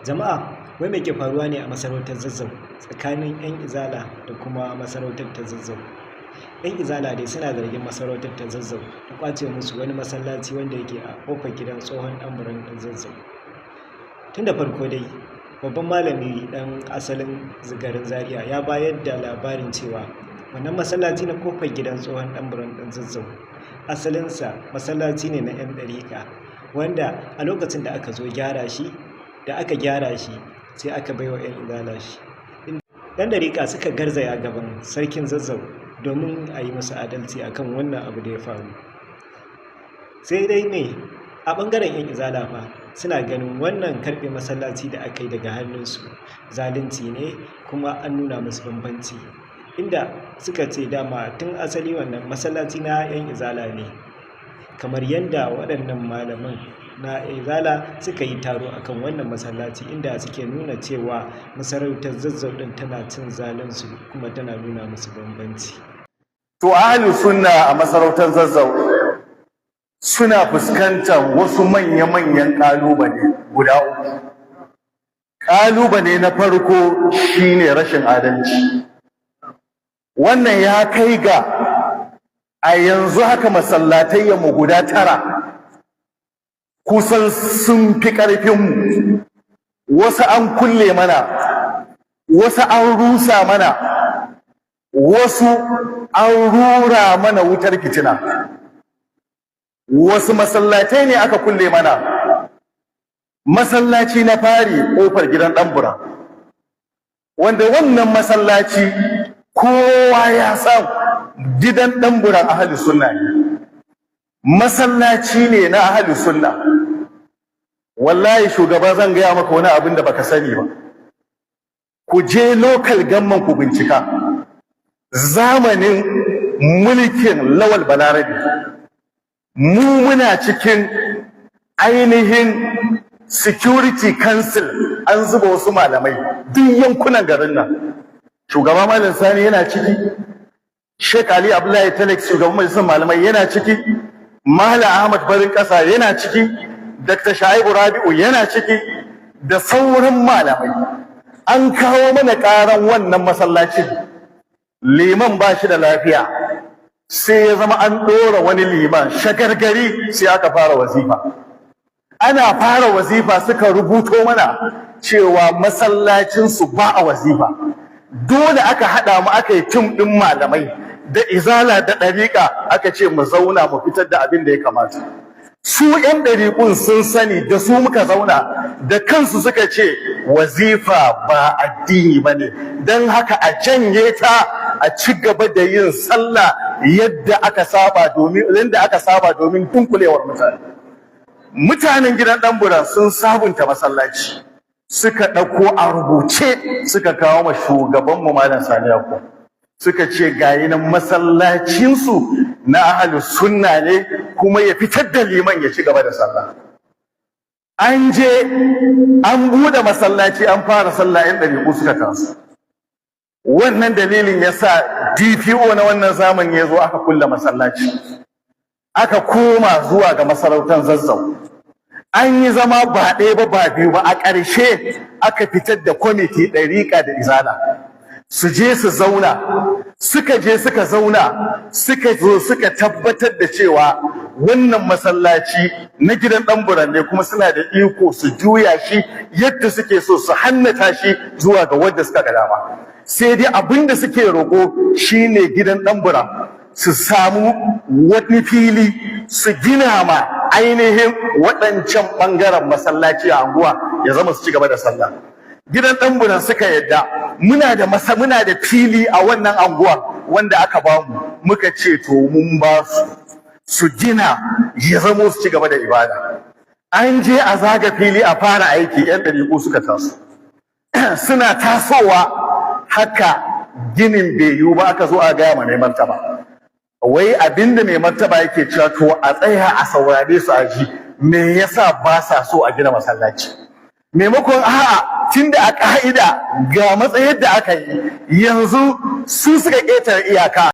Jama'a, wai me ke faruwa ne a masarautar Zazzau tsakanin 'yan Izala da kuma masarautar ta Zazzau? 'Yan Izala dai suna zargin masarautar ta Zazzau ta ƙwace musu wani masallaci wanda yake a ƙofar gidan tsohon ɗan buran ɗan Zazzau. Tun da farko dai, babban malami ɗan asalin garin Zaria ya bayar da labarin cewa wannan masallaci na ƙofar gidan tsohon ɗan buran ɗan Zazzau asalinsa masallaci ne na 'yan ɗariƙa, wanda a lokacin da aka zo gyara shi sai aka baiwa 'yan izala shi. Yan dariƙa suka garzaya gaban sarkin Zazzau domin a yi masa adalci akan wannan abu da ya faru. Sai dai ne a ɓangaren 'yan izala fa suna ganin wannan karɓe masallaci da aka yi daga hannunsu zalunci ne, kuma an nuna musu bambanci, inda suka ce dama tun asali wannan masallaci na 'yan izala ne, kamar yadda waɗannan malaman na izala suka yi taro akan wannan masallaci, inda suke nuna cewa masarautar Zazzau din tana cin zalinsu kuma tana nuna musu bambanci. To ahlus sunna a masarautar Zazzau suna fuskantar wasu manya-manyan ƙalubale guda uku. Ƙalubale na farko shine rashin adalci. Wannan ya kai ga a yanzu haka masallatayyanmu guda 9 kusan sun fi ƙarfinmu, wasu an kulle mana, wasu an rusa mana, wasu an rura mana wutar fitina, wasu masallatai ne aka kulle mana. Masallaci na fari ƙofar gidan ɗanbura, wanda wannan masallaci kowa ya san gidan ɗanburan ahlus sunna ne, masallaci ne na ahlus sunna. Wallahi shugaba, zan gaya maka wani abin da baka sani ba. Ku je local government ku bincika, zamanin mulkin Lawal Balarabe mu muna cikin ainihin security council, an zuba wasu malamai duk yankunan garin nan. Shugaba Malam Sani yana ciki, Sheikh Ali Abdullahi Talek shugaban majalisar malamai yana ciki, Malam Ahmad Barin Ƙasa yana ciki, Dr. Shaibu Rabi'u yana ciki, da sauran malamai. An kawo mana ƙaran wannan masallacin, liman ba shi da lafiya, sai ya zama an ɗora wani liman shagargari, sai aka fara wazifa. Ana fara wazifa suka rubuto mana cewa masallacinsu ba a wazifa. Dole aka haɗa mu, aka yi tim ɗin malamai da izala da ɗariƙa, aka ce mu zauna mu fitar da abin da ya kamata. Su 'yan ɗariƙun sun sani, da su muka zauna, da kansu suka ce wazifa ba addini ba ne, don haka a janye ta, a ci gaba da yin sallah yadda aka saba domin dunkulewar mutane. Mutanen gidan ɗanbura sun sabunta masallaci, suka ɗauko a rubuce suka kawo ma shugabanmu Malam Sani Yakub, suka ce gayi nan masallacinsu na ahlus sunna ne, kuma ya fitar da liman ya ci gaba da sallah. An je an buɗe masallaci, an fara sallah, 'yan ɗariƙu suka taso. Wannan dalilin ya sa DPO na wannan zamani ya zo aka kulle masallaci, aka koma zuwa ga masarautar Zazzau. An yi zama ba ɗaya ba ba biyu ba, a ƙarshe aka fitar da kwamiti ɗariƙa da izala su je su zauna. Suka je suka zauna, suka zo suka tabbatar da cewa wannan masallaci na gidan ɗanburan ne, kuma suna da iko su juya shi yadda suke so, su hannata shi zuwa ga wadda suka ga dama. Sai dai abin da suke roƙo shine gidan ɗanburan su samu wani fili su gina ma ainihin waɗancan ɓangaren masallaci a anguwa, ya zama su ci gaba da sallah. Gidan ɗanburan suka yadda, muna da fili a wannan anguwa wanda aka bamu, muka ce to mun ba su gina, ya zama su ci gaba da ibada. An je a zaga fili a fara aiki, 'yan ɗariƙu suka taso. Suna tasowa haka ginin bai yiwu ba, aka zo a gaya ma mai martaba. Wai abinda mai martaba yake cewa to a tsaya a saurare su a ji me yasa ba sa so a gina masallaci. Maimakon a'a, tunda a ka'ida ga matsayar da aka yi, yanzu su suka ƙetare iyaka.